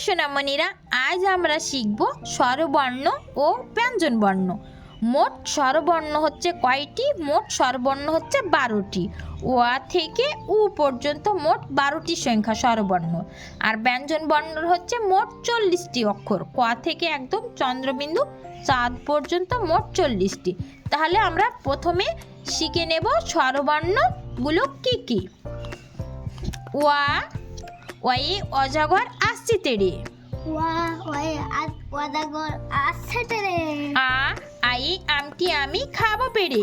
সোনামণিরা, আজ আমরা শিখব স্বরবর্ণ ও ব্যঞ্জনবর্ণ। মোট স্বরবর্ণ হচ্ছে কয়টি? মোট স্বরবর্ণ হচ্ছে 12টি। ওয়া থেকে উ পর্যন্ত মোট 12টি সংখ্যা স্বরবর্ণ। আর ব্যঞ্জনবর্ণ হচ্ছে মোট 40টি অক্ষর। ক থেকে একদম চন্দ্রবিন্দু চাঁদ পর্যন্ত মোট 40টি। তাহলে আমরা প্রথমে শিখে নেব স্বরবর্ণগুলো কি কি। ওয়া, ওয়ে অজগর আসছে তেড়ে। আ, আই আমটি আমি খাবো পেড়ে।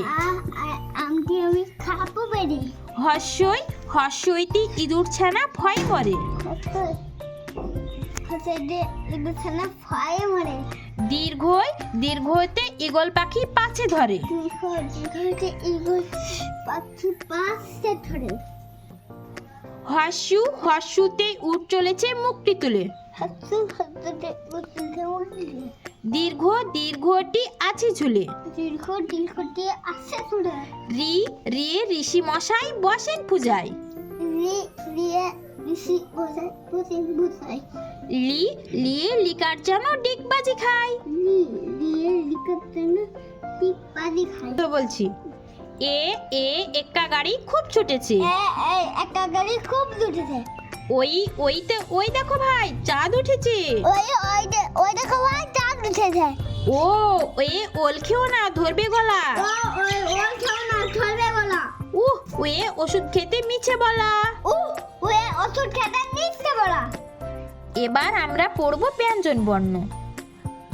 হর্ষই, হর্ষইতে ইঁদুর ছানা ভয় মরে। দীর্ঘই, দীর্ঘতে ঈগল পাখি পাছে ধরে। হর্ষু, হর্ষুতে উট চলেছে মুখটি তুলে। দীর্ঘ, দীর্ঘটি আছে ঝুলে। রি, রি ঋষি মশাই বসেন পূজায়। লি, লি লিকার যেন ডিগবাজি খায়। তো বলছি এ, এ একা গাড়ি খুব ছুটেছে। ওই, ওইতে ওই দেখো ভাই চাঁদ উঠেছে। ও, এ ওল খেও না ধরবে গলা। ওয়ে ওষুধ খেতে মিছে বলা। এবার আমরা পড়ব ব্যঞ্জনবর্ণ।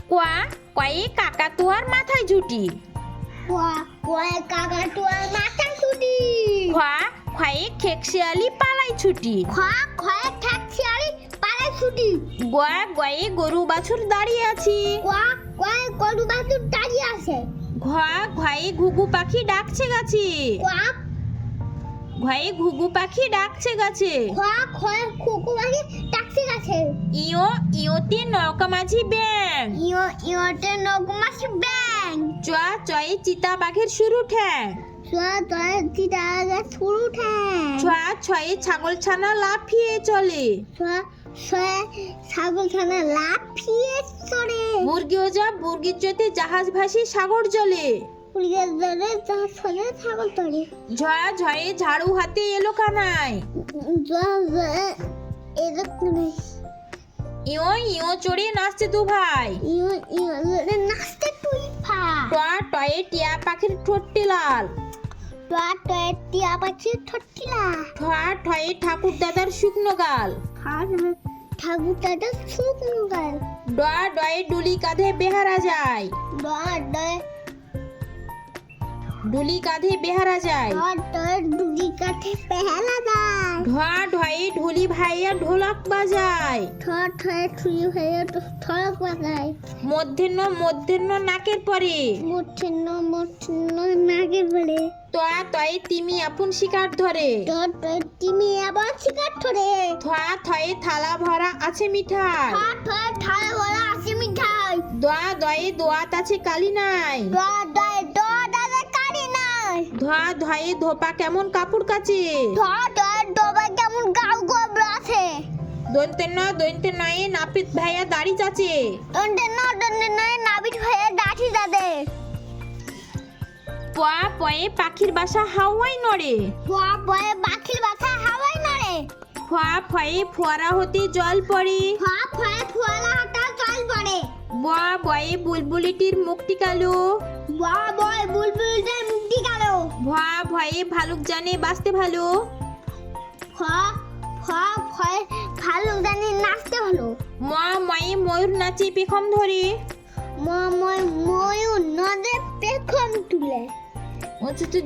কোয়া, কয়ে কাকাতুয়ার মাথায় ঝুটি। খোয়া, খয়ে খেকশিয়ালি পালাই ছুটি। গোয়া, গয়ে গরু বাছুর দাঁড়িয়ে আছি। ঘোয়া, ঘয়ে ঘুঘু পাখি ডাকছে গাছে। ঘয়ে ঘুঘু পাখি ডাকছে গাছে। ইয়ো, ইয়োতে নৌকা মাঝি ব্যাং। চয়া, চয়ে চিতা বাঘের শুরু ঠ্যাং। ছয়া, ছয়ে ছাগল ছানা লাফিয়ে চলে। মুরগি ওজা, মুরগির চোতে জাহাজ ভাসি সাগর জলে। ঝয়া, ঝয়ে ঝাড়ু হাতে এলো কানায়। ইয়ো, ইয়ো চড়ে নাচছে দু ভাই। টয়া, টয়ে টিয়া পাখির ঠোঁটটি লাল। ঠয়া, ঠয়ে ঠাকুর দাদার শুকনো গাল। ডয়া, ডয়ে ডুলি কাঁধে বেহারা যায়। ডুলি কাঁধে বেহারা যায়। ঢয়া, ঢয়ে ঢুলি ভাইয়া ঢোলক বাজায়। মধ্যাহ্ন, মধ্যাহ্ন নাকের পরে। তয়া, তয়ে তিমি আপন শিকার ধরে। থয়া, থয়ে থালা ভরা আছে মিঠাই। দয়া, দয়ে দোয়াত আছে কালি নাই। ধোয়া, ধয়ে ধোপা কেমন কাপড় কাচে। দন্তে ন, দন্তে নয়ে নাপিত ভাইয়া দাড়ি চাচে। পয়া, পয়ে পাখির বাসা হাওয়ায় নড়ে। ফয়া, ফয়ে ফোয়ারা হতে জল পড়ে। বয়া, বয়ে বুলবুলিটির মুখটি কালো। ভয়া, ভয়ে ভালুক জানে বাঁচতে ভালো। ম, ময়ে ময়ূর নাচে পেখম ধরে।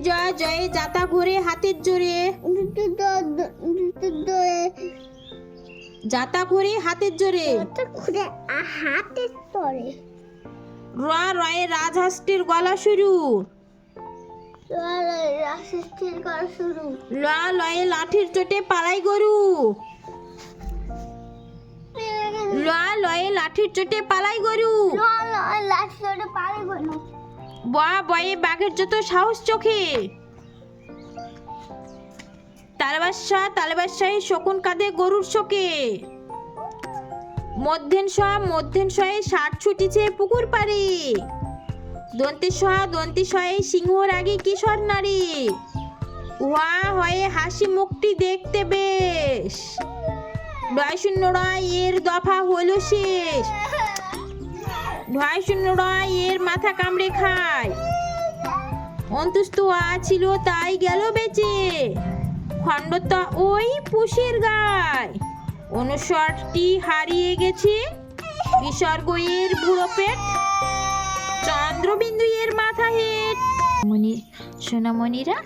জয়, জয়ে যাতা ঘুরে হাতের জোরে। যাতা ঘুরে হাতের জোরে। র, রয়ে রাজহাঁসটির গলা শুরু। ল, লয়ে লাঠির চোটে পালাই গরু। ল, লয়ে লাঠির চোটে পালাই গরু। বয়া, বয়ে বাঘের যত সাহস চোখে। তালবাসা, তালবাসায় শকুন কাঁধে গরুর শোকে। মধ্যেন ষাট ছুটিছে পুকুর পাড়ে। দন্তেশ্বয়ে সিংহর আগে কিশোর নারী। উহা হয়ে হাসি মুখটি দেখতে বেশ। ঢয় শূন্য রয় এর দফা হলো শেষ। ঢয় শূন্য রয় এর মাথা কামড়ে খায়। অন্তুষ্ট ছিল তাই গেল বেঁচে। খণ্ডতা ওই পুষের গায়। অনুস্বরটি হারিয়ে গেছে। বিসর্গ এর বুড়ো পেট। চন্দ্রবিন্দু এর মাথা হেট। সোনামণিরা,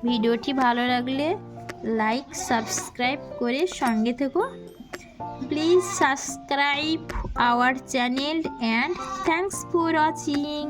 ভিডিওটি ভালো লাগলে লাইক সাবস্ক্রাইব করে সঙ্গে থেকো। Please subscribe our channel and thanks for watching.